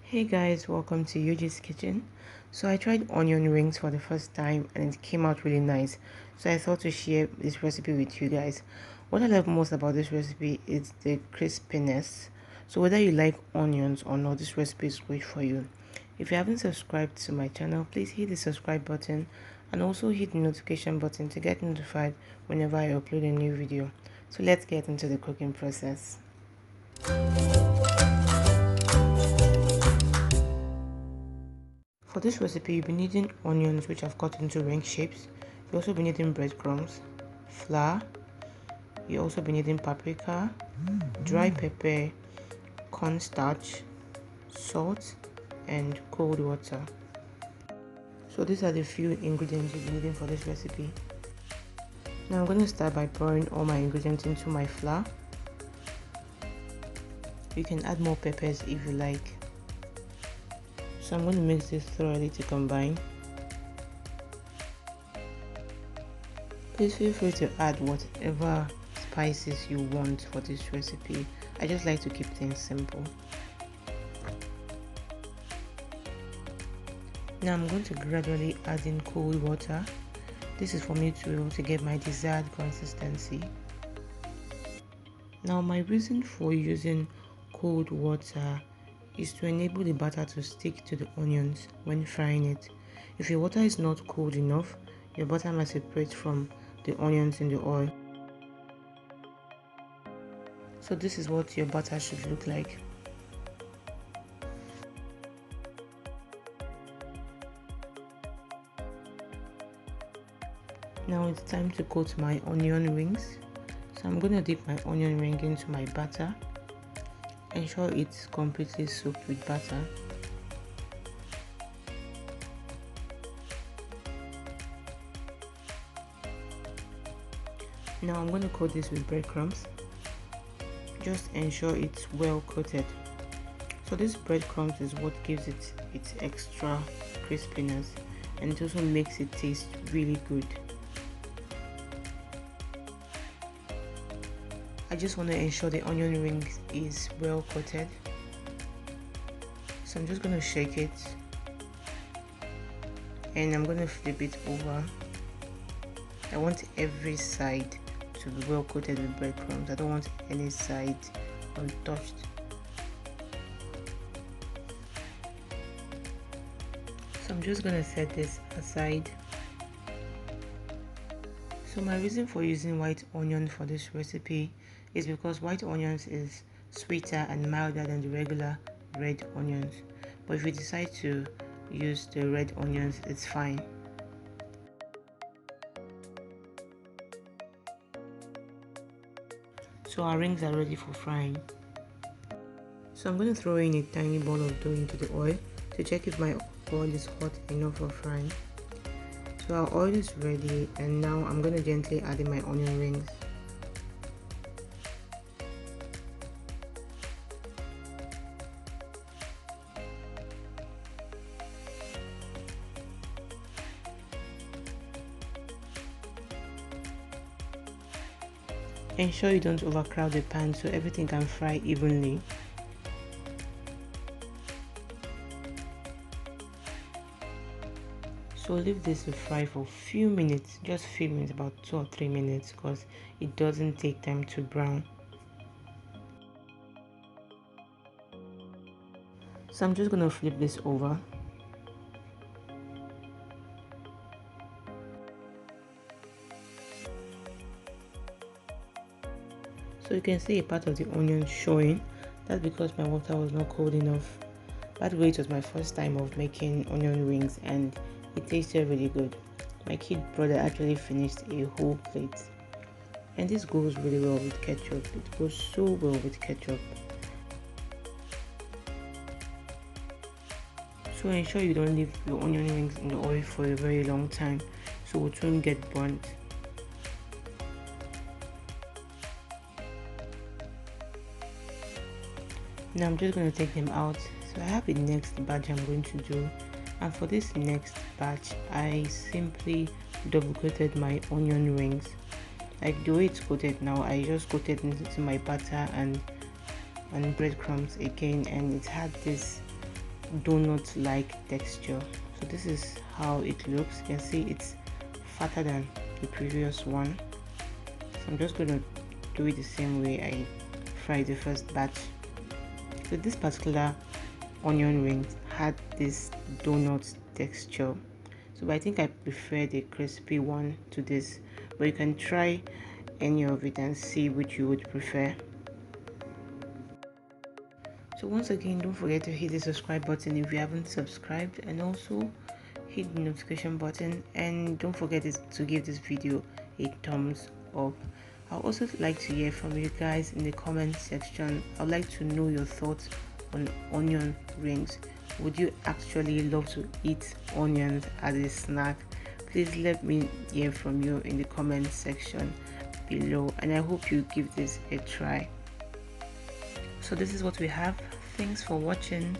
Hey guys, welcome to Yuji's kitchen. So I tried onion rings for the first time and it came out really nice. So I thought to share this recipe with you guys. What I love most about this recipe is the crispiness. So whether you like onions or not, this recipe is great for you. If you haven't subscribed to my channel, please hit the subscribe button and also hit the notification button to get notified whenever I upload a new video. So let's get into the cooking process. For this recipe, you'll be needing onions which I've cut into ring shapes. You'll also be needing breadcrumbs, flour. You'll also be needing paprika, dry pepper, cornstarch, salt, and cold water. So these are the few ingredients you'll be needing for this recipe. Now I'm going to start by pouring all my ingredients into my flour. You can add more peppers if you like. So I'm going to mix this thoroughly to combine. Please feel free to add whatever spices you want for this recipe. I just like to keep things simple. Now I'm going to gradually add in cold water. This is for me to get my desired consistency. Now my reason for using cold water is to enable the batter to stick to the onions when frying it. If your water is not cold enough, your butter might separate from the onions in the oil. So this is what your butter should look like. Now it's time to coat my onion rings. So I'm going to dip my onion ring into my batter. Ensure it's completely soaked with butter. Now I'm going to coat this with breadcrumbs. Just ensure it's well coated. So this breadcrumbs is what gives it its extra crispiness, and it also makes it taste really good. I just want to ensure the onion ring is well coated. So I'm just going to shake it and I'm going to flip it over. I want every side to be well coated with breadcrumbs. I don't want any side untouched. So I'm just going to set this aside. So my reason for using white onion for this recipe is because white onions is sweeter and milder than the regular red onions. But if you decide to use the red onions, it's fine. So our rings are ready for frying. So I'm going to throw in a tiny ball of dough into the oil to check if my oil is hot enough for frying. So our oil is ready, and now I'm going to gently add in my onion rings. Ensure you don't overcrowd the pan so everything can fry evenly. So leave this to fry for a few minutes, just few minutes, about 2 or 3 minutes, because it doesn't take time to brown. So I'm just going to flip this over. So you can see a part of the onion showing. That's because my water was not cold enough. By the way, it was my first time of making onion rings and it tasted really good. My kid brother actually finished a whole plate. And this goes really well with ketchup. It goes so well with ketchup. So ensure you don't leave your onion rings in the oil for a very long time so it won't get burnt. Now I'm just going to take them out. So I have the next batch I'm going to do, and for this next batch I simply double coated my onion rings. Like the way it's coated now, I just coated into my batter and breadcrumbs again, and it had this donut like texture. So this is how it looks. You can see it's fatter than the previous one. So I'm just going to do it the same way I fried the first batch. So this particular onion rings had this donut texture, so I think I prefer the crispy one to this, but you can try any of it and see which you would prefer. So once again, don't forget to hit the subscribe button if you haven't subscribed, and also hit the notification button, and don't forget to give this video a thumbs up. I'd also like to hear from you guys in the comment section. I'd like to know your thoughts on onion rings. Would you actually love to eat onions as a snack? Please let me hear from you in the comment section below, and I hope you give this a try. So this is what we have. Thanks for watching.